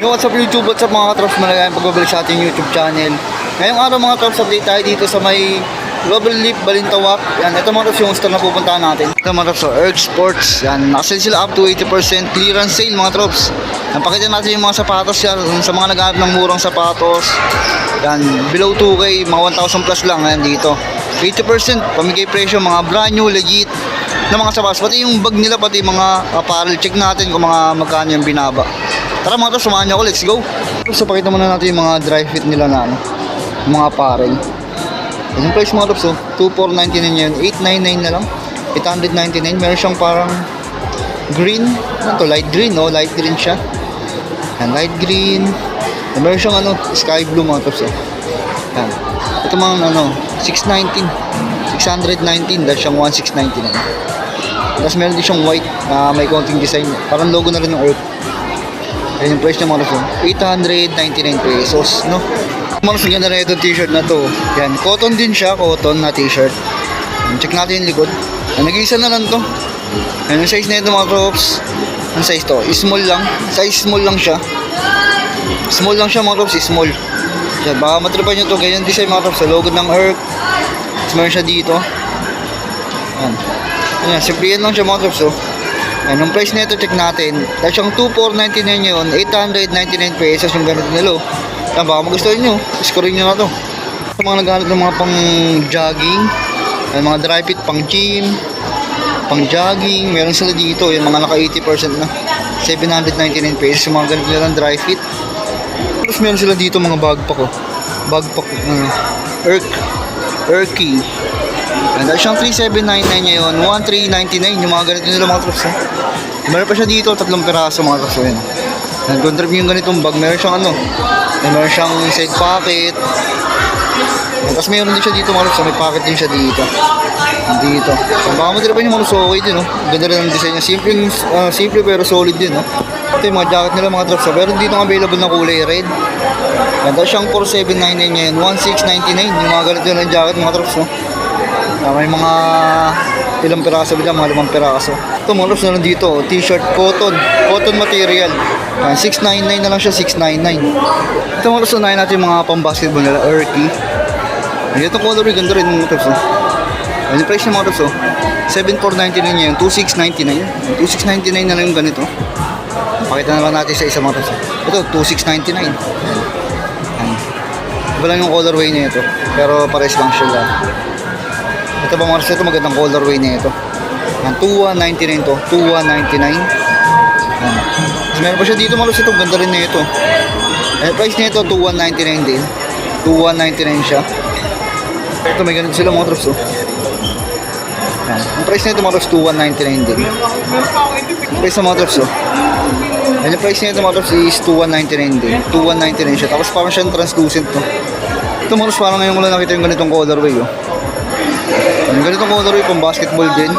Yo, what's up YouTube? What's up mga katrops? Maraming pagbabalik sa ating YouTube channel. Ngayong araw mga katrops, update tayo dito sa may Global Leaf, Balintawak. Yan, ito mga katrops yung store na pupuntahan natin. Ito mga katrops, so Erg Sports. Yan, nakasale sila up to 80% clearance sale mga katrops. Yan, pakita natin yung mga sapatos yan. Sa mga naghahanap ng murang sapatos. Yan, below 2K, mga 1,000 plus lang. Yan dito. 80% pamigay presyo, mga brand new, legit na mga sapatos. Pati yung bag nila, pati mga apparel. Check natin kung mga magkano yung binaba. Tara mga katrops, samahan niyo ako, let's go. So pakita muna natin yung mga dry fit nila na ano, mga apparel. Yung price mga katrops, 2,499 yun, 899 na lang, 899. Meron siyang parang green, ano to, light green, no? Light green siya. Yan, light green. Meron siyang ano, sky blue mga katrops. Yan. Ito mga ano, 619 dahil siyang 1,699. Tapos meron din siyang white na may konting design, parang logo na rin ng Earth. Ayan yung price niya mga katrops, 899 pesos, no? Mga ganda na itong t-shirt na to. Yan, cotton din siya, cotton na t-shirt. Check natin yung likod. Nag-iisa na lang to. Yan yung size na ito mga katrops. Ang size to, small lang. Size small lang siya. Small lang siya mga katrops, small. Yan, baka matripan nyo to. Ganyan design mga katrops, sa logo ng Earth. Tapos meron siya dito. Yan. Yan, simple yan lang siya mga katrops, oh. Yan, yung price nito check natin. Dahil siyang 2,499 yun, 899 pesos yung ganito nila. Yan, baka magustuhin nyo, scorein nyo na to. Sa mga naghanap ng mga pang jogging, yan, mga dry fit, pang gym, pang jogging, meron sila dito, yung mga naka 80% na, 799 pesos yung mga ganito nila ng dry fit. Tapos meron sila dito mga backpack, backpack, Erky. And dahil siyang 3,799 niya yun, 1,399 yung mga ganito nila mga trops. Meron pa siya dito, 3 piraso mga trops. Nag-contribute yung ganitong bag. Meron siyang ano, meron siyang side pocket. Tapos meron din siya dito mga trops, may pocket din siya dito. Dito. Baka matripan yung mga trops, okay din, no? Ganda rin ang design niya. Simple pero solid din, no? Ito yung mga jacket nila mga trops. Meron dito available na kulay red. Dahil siyang 4,799 niya yun, 1,699 yung mga ganito ng jacket mga trops, no? May mga ilang piraso dyan, mga 5 piraso. Ito mga trops na lang dito, t-shirt, cotton material. 699 na lang siya, 699. Ito mga trops, unahin natin yung mga pang basketball nila, Erky. Ito colorway, ganda rin mga trops. Yung price ng mga trops, 7,499 niya yun, 2,699. 2,699 na lang yung ganito. Pakita na lang natin sa isa mga trops. Ito, 2,699. Iba lang yung colorway niya ito, pero pares lang siya. Ito ba mga trops, ito magandang colorway niya ito. 2,199 to, 2,199. Meron pa siya dito mga trops, ito ganda rin niya ito. Price niya ito 2,199 din. 2,199 siya. Ito may ganito sila mga trops. Ang price niya ito mga trops, 2,199 din. Ang price ng mga trops, yung price niya ito mga trops is 2,199 din. 2,199 siya. Tapos parang siyang translucent to. Ito mga trops, parang ngayon ko lang nakita yung ganitong colorway. Yung ganitong colorway pang basketball din.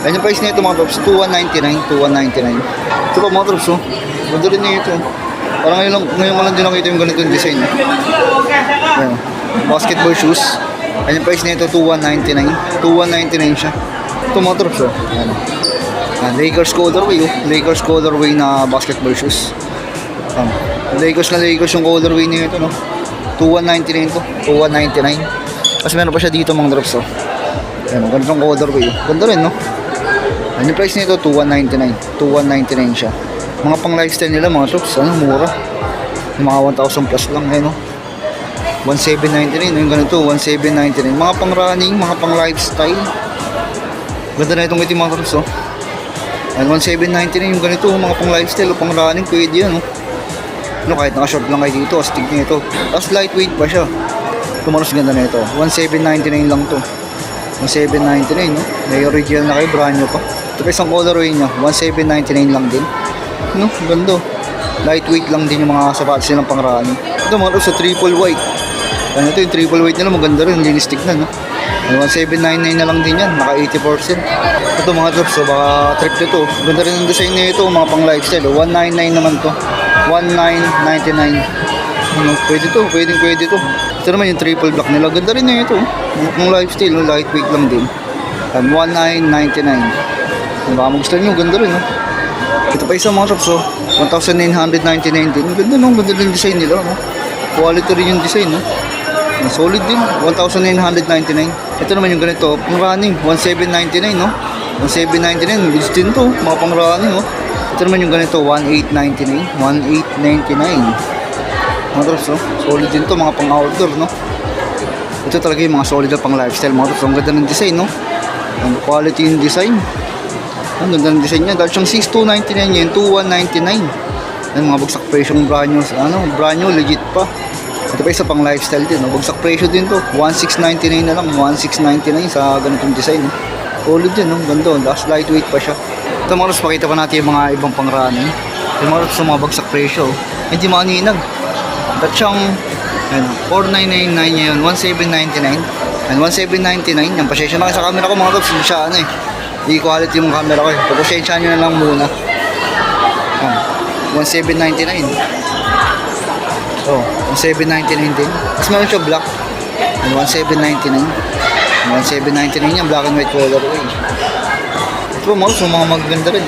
Yung price niya ito mga trops, 2,199. 2,199. Ito pa mga trops, ganda rin niya ito. Parang ngayon ko lang din nakita yung ganitong design. Ayan, basketball shoes. Yung price niya ito, 2,199. 2,199 siya. Ito mga trops, ayan. Lakers colorway, Lakers colorway na basketball shoes. Lakers yung colorway niya ito, no? 2,199 to, 2,199. Kasi meron pa siya dito mga drops, ayan, ganitong colorway, ganda rin, no? Yung price nito 2,199. 2,199 siya. Mga pang lifestyle nila mga drops, ano, mura. Yung mga 1,000 plus lang, no? 1,799, yung ganito 1,799. Mga pang running, mga pang lifestyle. Ganda na itong itim mga drops, and 1,799 yung ganito, mga pang lifestyle o pang running, pwede yan, kahit naka-short lang kayo dito, astig na ito. Tapos lightweight pa siya. Tumaros ganda na ito, 1,799 lang to. 1,799, may original na kayo, brand new pa. Ito pa isang colorway niya, 1,799 lang din. Ganda. Lightweight lang din yung mga sapatos nilang pang running. Ito mga sa triple white. Ito yung triple white nila, maganda rin, linis tignan, 1,799 na lang din yan, naka 80%. Ito mga drops, baka trip nito. Ganda rin ang design nito, mga pang lifestyle. 199 naman to, 1,999. Pwede to. Ito naman yung triple black nila, ganda rin na ito. Mga pang lifestyle, lightweight lang din. 1,999. Baka magustuhan nyo, ganda rin. Ito pa isa mga drops, 1,999 din. Ganda no, ganda din design nila, no? Quality rin yung design, no? Solid din, 1,999. Ito naman yung ganito, pang running, 1,799, no? 1,799, goods din to, mga pang running, no? Ito naman yung ganito, 1,899. 1,899. Mga drops, no? Solid din to, mga pang outdoor, no? Ito talaga yung mga solid na pang lifestyle, mga drops. Ang ganda ng design, no? Ang quality yung design. Ang ganda ng design niya. Dahil siyang 6,299 yan, 2,199. Yan, mga bagsak presyo ng brand new. Brand new, legit pa. Ito pa isa pang lifestyle din. No? Bagsak presyo din to. 1,699 na lang. 1,699 sa ganitong design. No? Solid din. No? Ganda. Last lightweight pa siya. Ito mga ros, pakita pa natin yung mga ibang pang running. Yung mga ros sa mga bagsak presyo. Hindi maaninag. At siyang 4,999 ngayon. 1,799. And 1,799. Yan, pasensya na kayo sa camera ko mga ros. Hindi siya hindi quality yung camera ko. Pagpasensya nyo na lang muna. Yan. 1,799. Oh, 1,799 din. Tapos meron siya black. 1,799. 1,799 yan, black and white colorway. Ito mouse, mga maganda rin.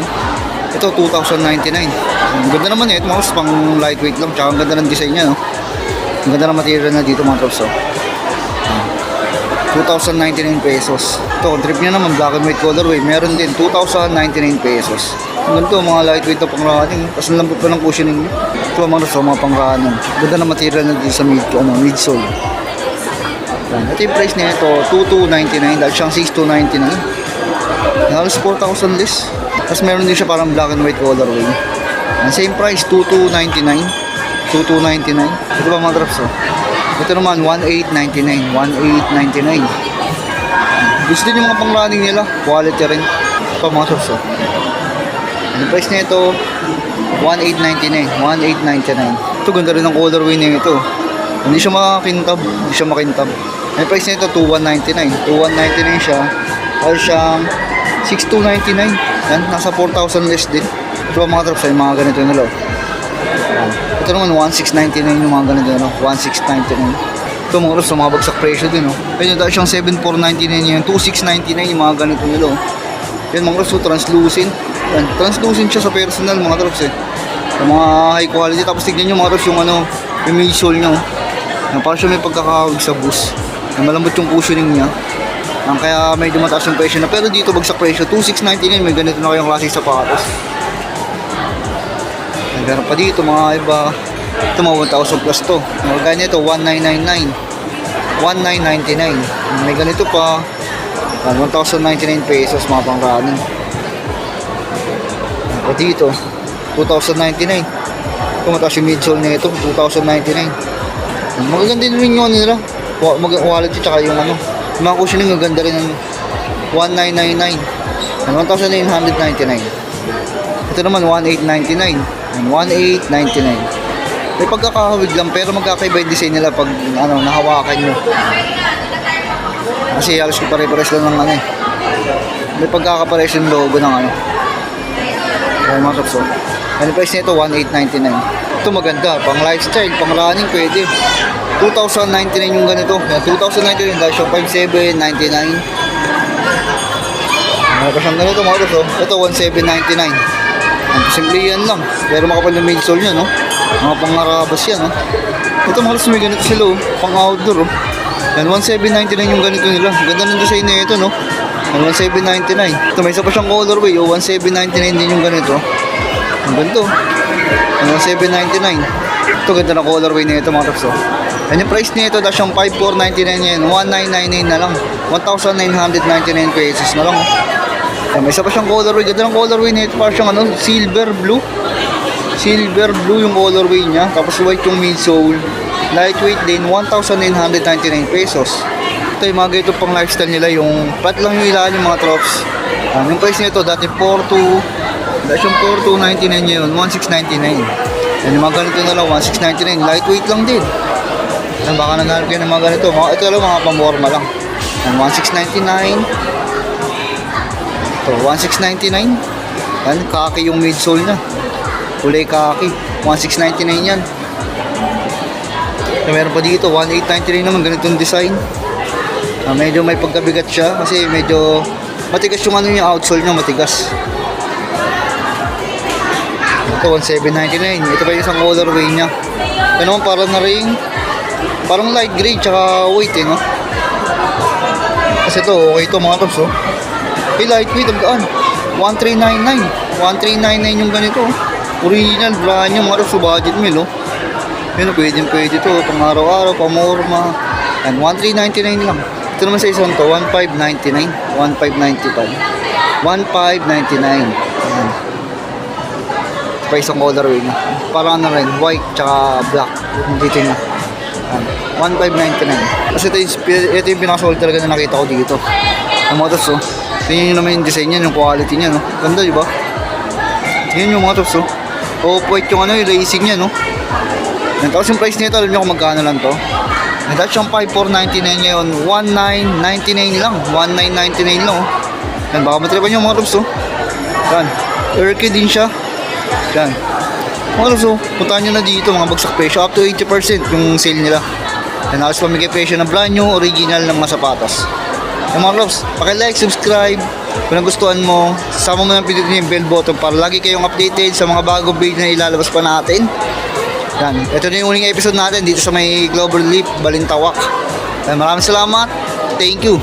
Ito, 2,099. Ang ganda naman ito mouse, pang lightweight lang. Tsaka ang ganda ng design niya, no? Ang ganda ng material na dito mga trops, oh. 2,099 pesos. Ito, trip niya naman, black and white colorway. Meron din, 2,099 pesos. Ang ganito, mga lightweight na pang-running. Tapos nalambot pa ng cushioning. Ito mga ros, mga pang-running. Ganda na material na dito sa midsole. Ito yung price niya ito, 2,299. Dahil siyang 6,299. Halos 4,000 less. Tapos meron din siya parang black and white colorway. And same price, 2,299. 2,299. Ito ba mga drops, oh? Ito naman, 1,899. 1,899. Gusto din yung mga pang-running nila. Quality rin. Ito pa mga drops, oh. Ang price na ito, 1,899. 1,899. Ito, ganda rin ang colorway na ito. Hindi siya makintab. Ang price na ito, 2,199. 2,199 siya. Or siyang 6,299. Yan, nasa 4,000 less din. Ito mga drops ay mga ganito nila. Ito naman, 1,699 yung mga ganito nila. 1,699. Ito mga drops, mga bagsak presyo din. Ayun, dahil siyang 7,499 yan. 2,699 yung mga ganito nila. Yan mga drops, translucent. Yan, translucent siya sa personal mga drops yung mga high quality. Tapos tignan nyo mga drops yung yung midsole nya. Yan, parang siya may pagkakahawig sa bus. Yan, malambot yung cushioning nya. Yan, kaya medyo mataas yung presyo na. Pero dito bagsak presyo, 2,699. May ganito na kayong klase sa sapatos. Yan, meron pa dito mga iba. Ito mga 1,000 plus to. Mga ganyan ito, 1,999. 1,999. May ganito pa. 1,099 pesos mga pang running. O dito, 2,099. Kung mataas yung midsole na ito, 2,099. Magaganda din yung nila. Quality tsaka yung yung mga cushioning, maganda rin ng 1,999. 1,999. Ito naman, 1,899. 1,899. May pagkakahawig lang, pero magkakaiba yung design nila pag nahawakan nyo. Kasi halos ko pare-pares lang ng may pagkakapares yung logo ng Kaya mga kapso. Ano price nito? 1,899. Ito maganda, pang lifestyle, pang running pwede. 2,099 yung ganito. 2,099 dahil siyang 5,799. Ano pa siyang ganito mga kapso? Ito 1,799. Simple yan lang. Pero makapal yung midsole niya, no? Mga pangarabas yan, no? Ito mga kapso, may ganito sila, pang outdoor, Yan, 1,799 yung ganito nila. Ganda ng design na ito, no? 1,799. Ito, may isa pa siyang colorway. 1,799 din yung ganito. Ang ganito. 1,799. Ito, ganda ng colorway na ito, mga kaps. Yan yung price nito. Dahil siyang 5,499 yan. 1,999 na lang. 1,999 pesos na lang. Yan, may isa pa siyang colorway. Ganda ng colorway na ito. Parang siyang silver blue. Silver blue yung colorway niya. Tapos white yung midsole. Lightweight din, 1,999 pesos. Ito yung mga ganito pang lifestyle nila, yung flat lang yung ilalim mga trops. Yung price nito dati 4,299 ngayon, 1,699. Yan yung mga ganito na lang, 1,699. Lightweight lang din. Yan, baka naghanap kayo ng mga ganito. Ito lang mga pamorma lang. Yan, 1,699. Ito, 1,699. Yan, kaki yung midsole na. Kulay kaki. 1,699 yan. Meron pa dito, 1,899 naman, ganitong design. Medyo may pagkabigat siya kasi medyo matigas yung yung outsole niya, matigas. Ito, 1799. Ito pa yung isang colorway niya. Ano, parang na rin, parang light gray, tsaka white no? Kasi ito, okay ito mga tops, oh. Lightweight, ang gaan. 1399. 1399 yung ganito, oh. Original, brand new, mga tops, so budget meal, oh. Yun, pwede ito, pang araw-araw, pang morma. And 1399 lang. Ito naman sa isang to, 1599. 1595. 1599. Ayan. Pa isang colorway na. Parang na rin, white tsaka black. Dito na. 1599. Kasi ito yung pinakasolid talaga na nakita ko dito. Ang mga tops, oh. Tingnan nyo naman yung design niya, yung quality niya, no? Ganda, di ba? Tingnan nyo mga tops, oh. Off-white yung yung racing niya, no? And tapos yung price nito, alam nyo kung magkano lang to? And that's yung 5499 ngayon, 1999 lang. 1999 lang, oh. Yan, baka matripan nyo mga tops, oh. Yan. Turkey din siya. Yan. Mga tops, oh. Puntahan nyo na dito, mga bagsak presyo. Up to 80% yung sale nila. Yan, halos pamigay presyo ng brand new, original ng mga sapatos. Yan mga tops, paki-like, subscribe. Kung nagustuhan mo, sama mo ng pindutin yung bell button para lagi kayong updated sa mga bagong video na ilalabas pa natin. Yan, ito na yung uling episode natin dito sa may Global Leap, Balintawak. Yan, maraming salamat. Thank you.